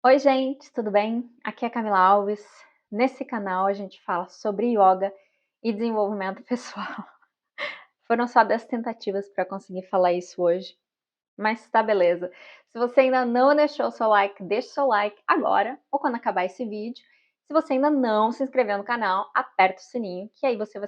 Oi, gente, tudo bem? Aqui é a Camila Alves. Nesse canal a gente fala sobre yoga e desenvolvimento pessoal. Foram só 10 tentativas para conseguir falar isso hoje, mas tá beleza. Se você ainda não deixou o seu like, deixa o seu like agora ou quando acabar esse vídeo. Se você ainda não se inscreveu no canal, aperta o sininho, que aí você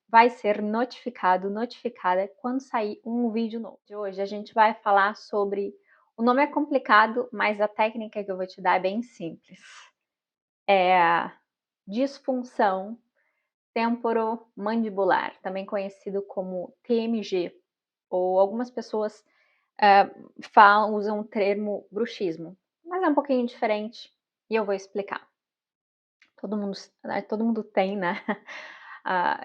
vai ser notificada quando sair um vídeo novo. De hoje a gente vai falar sobre... O nome é complicado, mas a técnica que eu vou te dar é bem simples. É disfunção temporomandibular, também conhecido como TMG, ou algumas pessoas usam o termo bruxismo, mas é um pouquinho diferente e eu vou explicar. Todo mundo tem, né?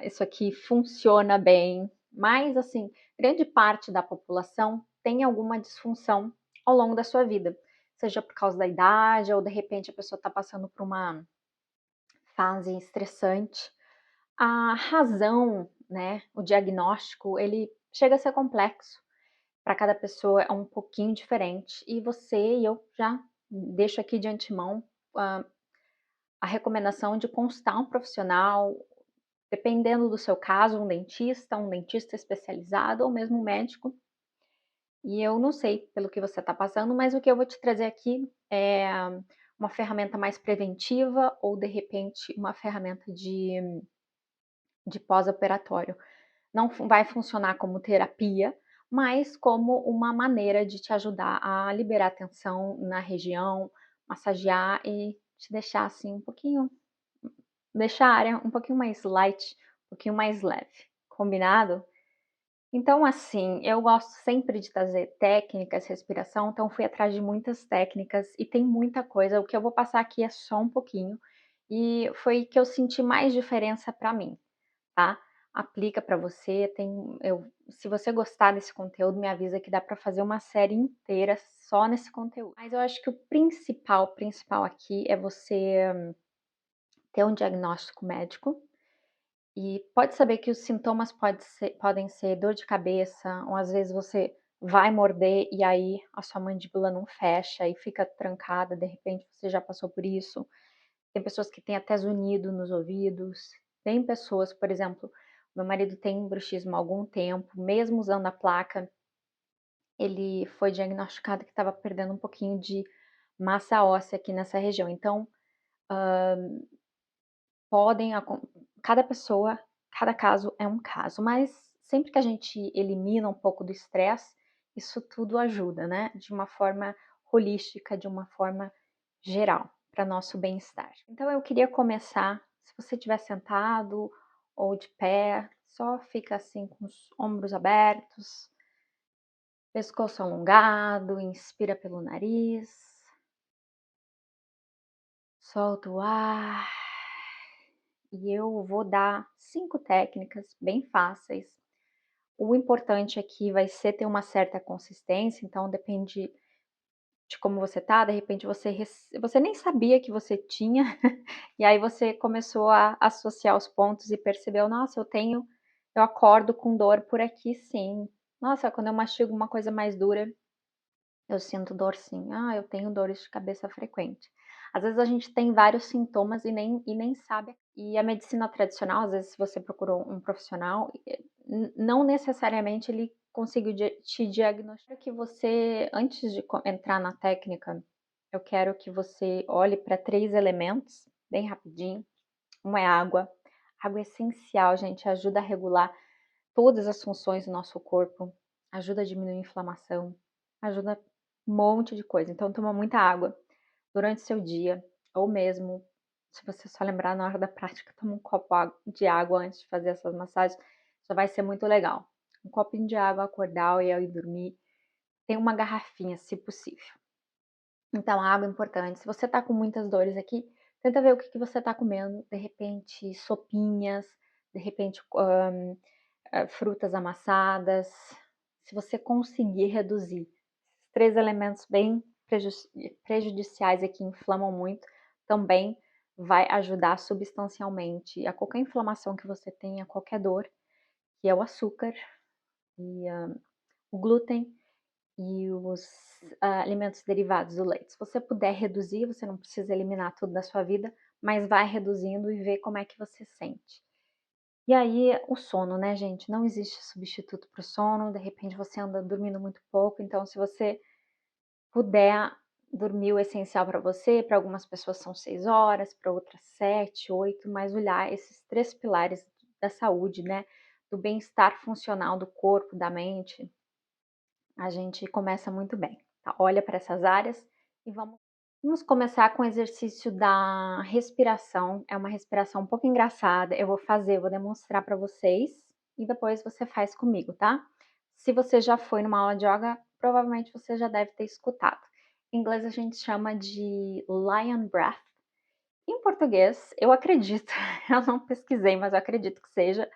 Isso aqui funciona bem, mas assim, grande parte da população tem alguma disfunção ao longo da sua vida, seja por causa da idade ou de repente a pessoa está passando por uma fase estressante. A razão, né, o diagnóstico, ele chega a ser complexo. Para cada pessoa é um pouquinho diferente. E você e eu já deixo aqui de antemão a recomendação de consultar um profissional, dependendo do seu caso, um dentista especializado ou mesmo um médico. E eu não sei pelo que você está passando, mas o que eu vou te trazer aqui é uma ferramenta mais preventiva ou, de repente, uma ferramenta de pós-operatório. Não vai funcionar como terapia, mas como uma maneira de te ajudar a liberar tensão na região, massagear e te deixar assim um pouquinho, deixar a área um pouquinho mais light, um pouquinho mais leve. Combinado? Então, assim, eu gosto sempre de trazer técnicas, respiração, então fui atrás de muitas técnicas e tem muita coisa. O que eu vou passar aqui é só um pouquinho e foi que eu senti mais diferença para mim, tá? Aplica para você, se você gostar desse conteúdo, me avisa que dá para fazer uma série inteira só nesse conteúdo. Mas eu acho que o principal aqui é você ter um diagnóstico médico e pode saber que os sintomas podem ser dor de cabeça, ou às vezes você vai morder e aí a sua mandíbula não fecha e fica trancada, de repente você já passou por isso. Tem pessoas que têm até zunido nos ouvidos. Tem pessoas, por exemplo, meu marido tem bruxismo há algum tempo, mesmo usando a placa, ele foi diagnosticado que estava perdendo um pouquinho de massa óssea aqui nessa região. Então, cada pessoa, cada caso é um caso, mas sempre que a gente elimina um pouco do estresse, isso tudo ajuda, né? De uma forma holística, de uma forma geral, para nosso bem-estar. Então eu queria começar, se você estiver sentado ou de pé, só fica assim com os ombros abertos, pescoço alongado, inspira pelo nariz, solta o ar. E eu vou dar 5 técnicas bem fáceis. O importante aqui vai ser ter uma certa consistência, então depende de como você tá, de repente você nem sabia que você tinha, e aí você começou a associar os pontos e percebeu: "Nossa, eu acordo com dor por aqui sim. Nossa, quando eu mastigo uma coisa mais dura, eu sinto dor sim. Ah, eu tenho dores de cabeça frequente". Às vezes a gente tem vários sintomas e nem sabe. E a medicina tradicional, às vezes se você procurou um profissional, não necessariamente ele conseguiu te diagnosticar. Que você, antes de entrar na técnica, eu quero que você olhe para 3 elementos, bem rapidinho. Um é água. Água é essencial, gente, ajuda a regular todas as funções do nosso corpo, ajuda a diminuir a inflamação, ajuda um monte de coisa. Então toma muita água durante o seu dia, ou mesmo, se você só lembrar na hora da prática, toma um copo de água antes de fazer essas massagens, já vai ser muito legal. Um copinho de água, acordar e ao ir dormir, tem uma garrafinha, se possível. Então, a água é importante. Se você tá com muitas dores aqui, tenta ver o que você tá comendo, de repente sopinhas, de repente frutas amassadas. Se você conseguir reduzir esses 3 elementos bem prejudiciais e que inflamam muito, também vai ajudar substancialmente a qualquer inflamação que você tenha, qualquer dor, que é o açúcar e o glúten e os alimentos derivados do leite. Se você puder reduzir, você não precisa eliminar tudo da sua vida, mas vai reduzindo e vê como é que você sente. E aí, o sono, né, gente? Não existe substituto para o sono. De repente você anda dormindo muito pouco, então se você puder dormir o essencial para você, para algumas pessoas são 6 horas, para outras 7, 8, mas olhar esses 3 pilares da saúde, né, do bem-estar funcional do corpo, da mente, a gente começa muito bem, tá? Olha para essas áreas e vamos começar com o exercício da respiração. É uma respiração um pouco engraçada. Eu vou fazer, vou demonstrar para vocês e depois você faz comigo, tá? Se você já foi numa aula de yoga, provavelmente você já deve ter escutado. Em inglês a gente chama de Lion Breath. Em português, eu acredito, eu não pesquisei, mas eu acredito que seja,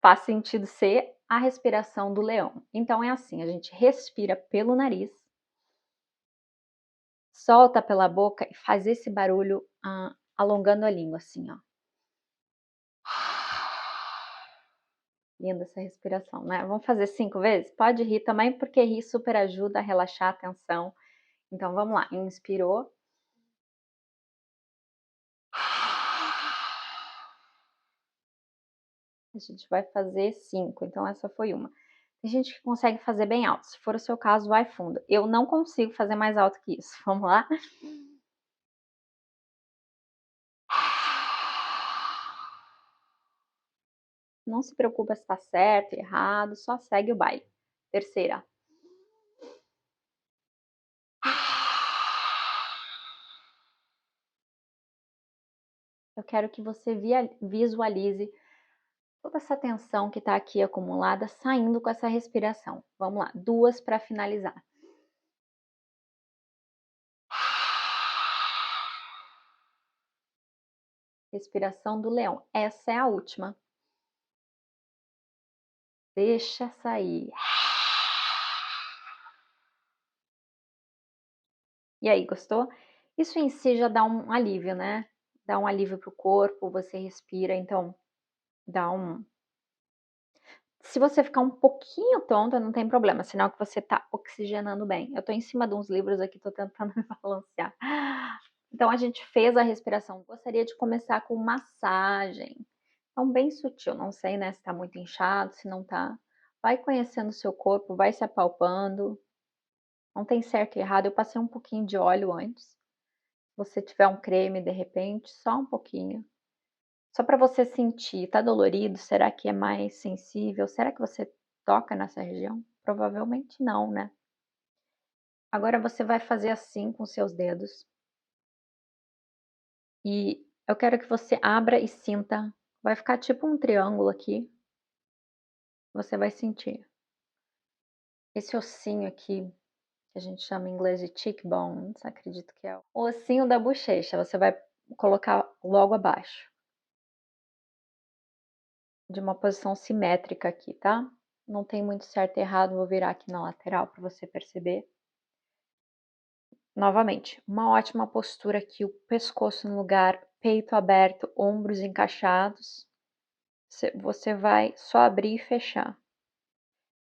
faz sentido ser a respiração do leão. Então é assim, a gente respira pelo nariz, solta pela boca e faz esse barulho alongando a língua, assim, ó. Linda essa respiração, né? Vamos fazer 5 vezes? Pode rir também, porque rir super ajuda a relaxar a tensão. Então vamos lá, inspirou. A gente vai fazer 5, então essa foi uma. Tem gente que consegue fazer bem alto, se for o seu caso, vai fundo. Eu não consigo fazer mais alto que isso. Vamos lá? Não se preocupa se está certo, errado, só segue o baile. Terceira. Eu quero que você visualize toda essa tensão que está aqui acumulada saindo com essa respiração. Vamos lá, 2 para finalizar. Respiração do leão. Essa é a última. Deixa sair. E aí, gostou? Isso em si já dá um alívio, né? Dá um alívio pro corpo, você respira, então dá um. Se você ficar um pouquinho tonta, não tem problema, sinal que você tá oxigenando bem. Eu tô em cima de uns livros aqui, tô tentando me balancear. Então a gente fez a respiração. Gostaria de começar com massagem. Então, bem sutil, não sei, né, se tá muito inchado, se não tá. Vai conhecendo o seu corpo, vai se apalpando. Não tem certo e errado. Eu passei um pouquinho de óleo antes. Se você tiver um creme, de repente, só um pouquinho. Só para você sentir, tá dolorido? Será que é mais sensível? Será que você toca nessa região? Provavelmente não, né? Agora você vai fazer assim com seus dedos. E eu quero que você abra e sinta. Vai ficar tipo um triângulo aqui. Você vai sentir. Esse ossinho aqui, que a gente chama em inglês de cheekbone, acredito que é o ossinho da bochecha. Você vai colocar logo abaixo. De uma posição simétrica aqui, tá? Não tem muito certo e errado, vou virar aqui na lateral para você perceber. Novamente, uma ótima postura aqui, o pescoço no lugar, peito aberto, ombros encaixados. Você vai só abrir e fechar.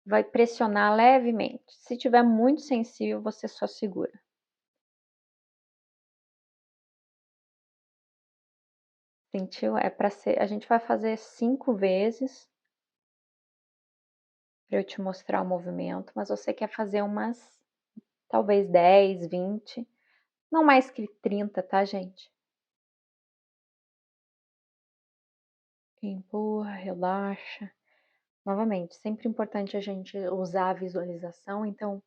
Vai pressionar levemente. Se tiver muito sensível, você só segura. Sentiu? É para ser. A gente vai fazer 5 vezes para eu te mostrar o movimento, mas você quer fazer umas, talvez 10, 20, não mais que 30, tá, gente? Empurra, relaxa. Novamente, sempre importante a gente usar a visualização, então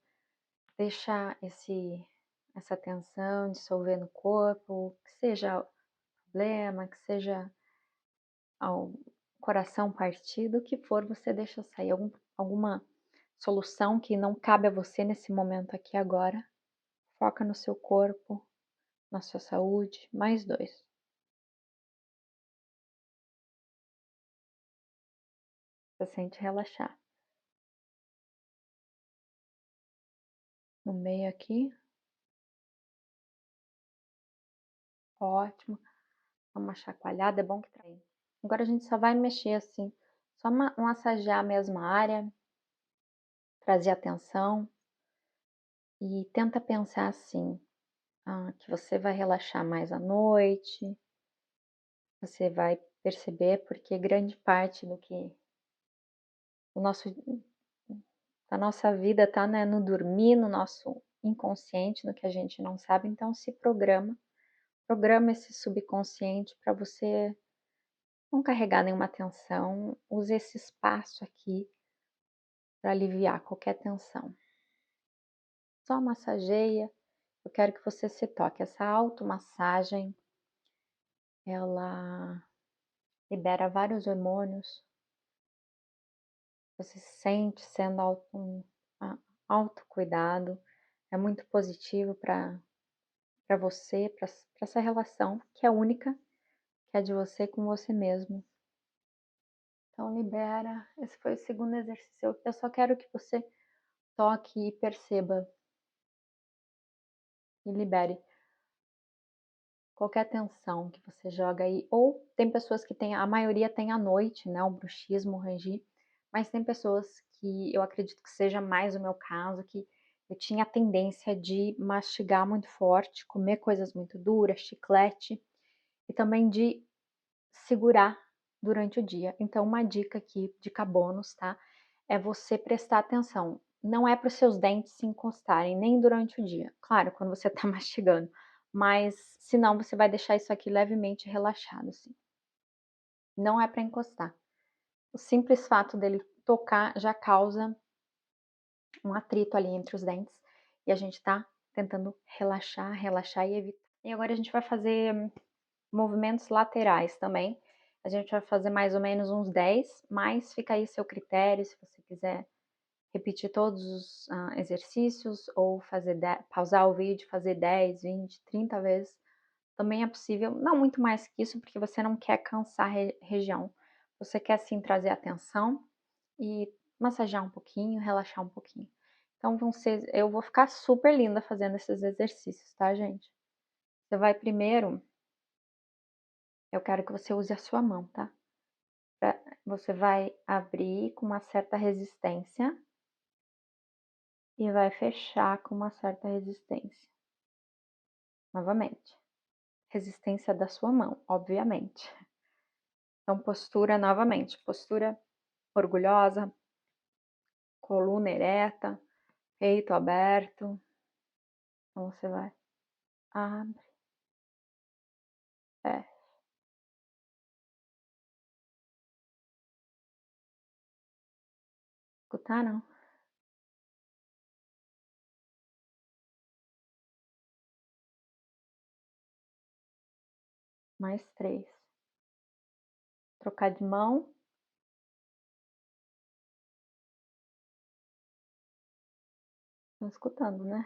deixa essa tensão dissolver no corpo, que seja problema, que seja ao coração partido, o que for, você deixa sair alguma solução que não cabe a você nesse momento aqui agora. Foca no seu corpo, na sua saúde. Mais 2. Você sente relaxar. No meio aqui. Ótimo. Dá uma chacoalhada, é bom que trai. Agora a gente só vai mexer assim, só massagear a mesma área, trazer atenção e tenta pensar assim, que você vai relaxar mais à noite, você vai perceber porque grande parte do nosso da nossa vida tá, né, no dormir, no nosso inconsciente, no que a gente não sabe, então se programa esse subconsciente para você não carregar nenhuma tensão, use esse espaço aqui para aliviar qualquer tensão. Só massageia. Eu quero que você se toque. Essa automassagem, ela libera vários hormônios. Você se sente sendo autocuidado. É muito positivo para você, para essa relação que é única, que é de você com você mesmo. Então libera. Esse foi o segundo exercício. Eu só quero que você toque e perceba e libere qualquer tensão que você joga aí. Ou tem pessoas que têm, a maioria tem à noite, né? O bruxismo, o rangi, mas tem pessoas que eu acredito que seja mais o meu caso, que eu tinha a tendência de mastigar muito forte, comer coisas muito duras, chiclete, e também de segurar durante o dia. Então, uma dica aqui, dica bônus, tá? É você prestar atenção. Não é para os seus dentes se encostarem, nem durante o dia. Claro, quando você está mastigando. Mas, senão, você vai deixar isso aqui levemente relaxado, assim. Não é para encostar. O simples fato dele tocar já causa um atrito ali entre os dentes. E a gente tá tentando relaxar, relaxar e evitar. E agora a gente vai fazer movimentos laterais também. A gente vai fazer mais ou menos uns 10, mas fica aí seu critério, se você quiser repetir todos os exercícios ou pausar o vídeo, fazer 10, 20, 30 vezes, também é possível. Não muito mais que isso, porque você não quer cansar a região. Você quer sim trazer atenção e massagear um pouquinho, relaxar um pouquinho. Então eu vou ficar super linda fazendo esses exercícios, tá, gente? Você vai primeiro, eu quero que você use a sua mão, tá? Você vai abrir com uma certa resistência e vai fechar com uma certa resistência. Novamente, resistência da sua mão, obviamente. Então, postura novamente, postura orgulhosa, coluna ereta, peito aberto. Então, você vai, abre, fecha. Escutaram? Mais 3. Trocar de mão. Estão escutando, né?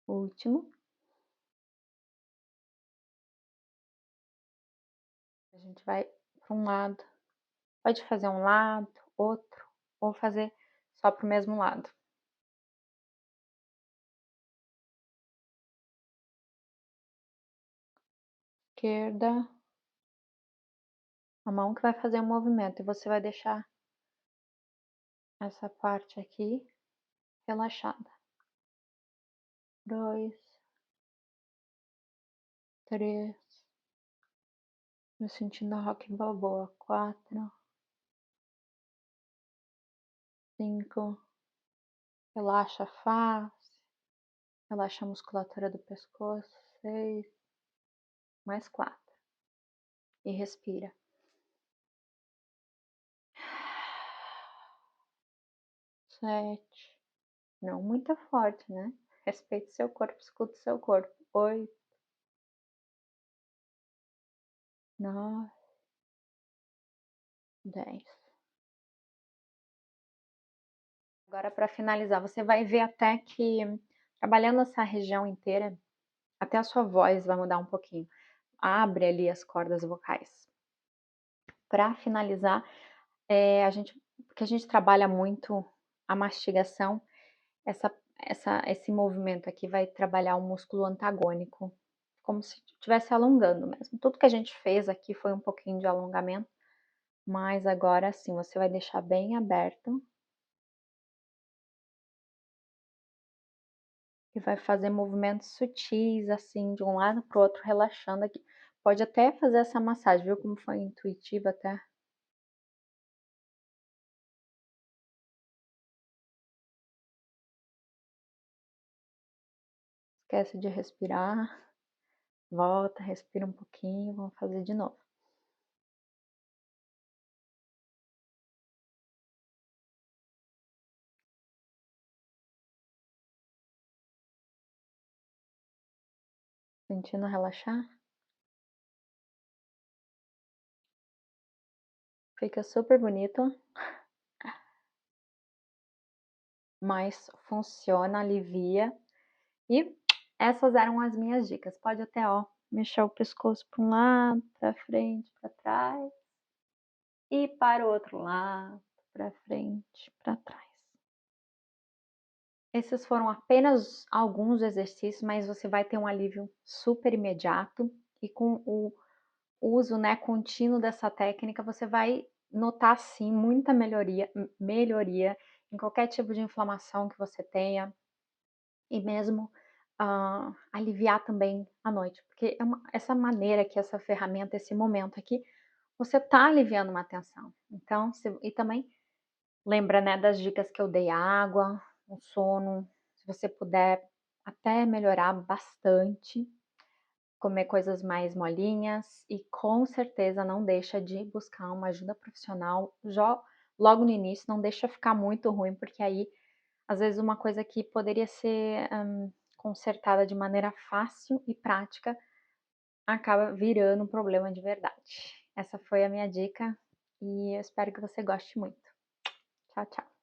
Último. A gente vai para um lado. Pode fazer um lado, outro, ou fazer só para o mesmo lado. Esquerda, a mão que vai fazer o movimento, e você vai deixar essa parte aqui relaxada. 2, 3, me sentindo a Rock Balboa. 4, 5, relaxa a face, relaxa a musculatura do pescoço. 6, mais 4. E respira. 7, não muito forte, né? Respeite seu corpo, escute seu corpo. 8, 9, 10. Agora, para finalizar, você vai ver até que, trabalhando essa região inteira, até a sua voz vai mudar um pouquinho. Abre ali as cordas vocais. Para finalizar, porque a gente trabalha muito a mastigação, esse movimento aqui vai trabalhar o músculo antagônico, como se estivesse alongando mesmo. Tudo que a gente fez aqui foi um pouquinho de alongamento, Mas agora sim, você vai deixar bem aberto e vai fazer movimentos sutis, assim, de um lado para o outro, relaxando aqui. Pode até fazer essa massagem, viu como foi intuitiva até? Esquece de respirar, volta, respira um pouquinho, vamos fazer de novo. Sentindo relaxar? Fica super bonito, mas funciona, alivia. E essas eram as minhas dicas. Pode até, ó, mexer o pescoço para um lado, para frente, para trás. E para o outro lado, para frente, para trás. Esses foram apenas alguns exercícios, mas você vai ter um alívio super imediato e com o uso, né, contínuo dessa técnica, você vai notar sim muita melhoria em qualquer tipo de inflamação que você tenha e mesmo aliviar também à noite, porque essa maneira aqui, essa ferramenta, esse momento aqui, você tá aliviando uma tensão. Então, e também lembra, né, das dicas que eu dei, água, o sono, se você puder até melhorar bastante, comer coisas mais molinhas e com certeza não deixa de buscar uma ajuda profissional logo no início, não deixa ficar muito ruim, porque aí, às vezes, uma coisa que poderia ser consertada de maneira fácil e prática acaba virando um problema de verdade. Essa foi a minha dica e eu espero que você goste muito. Tchau, tchau.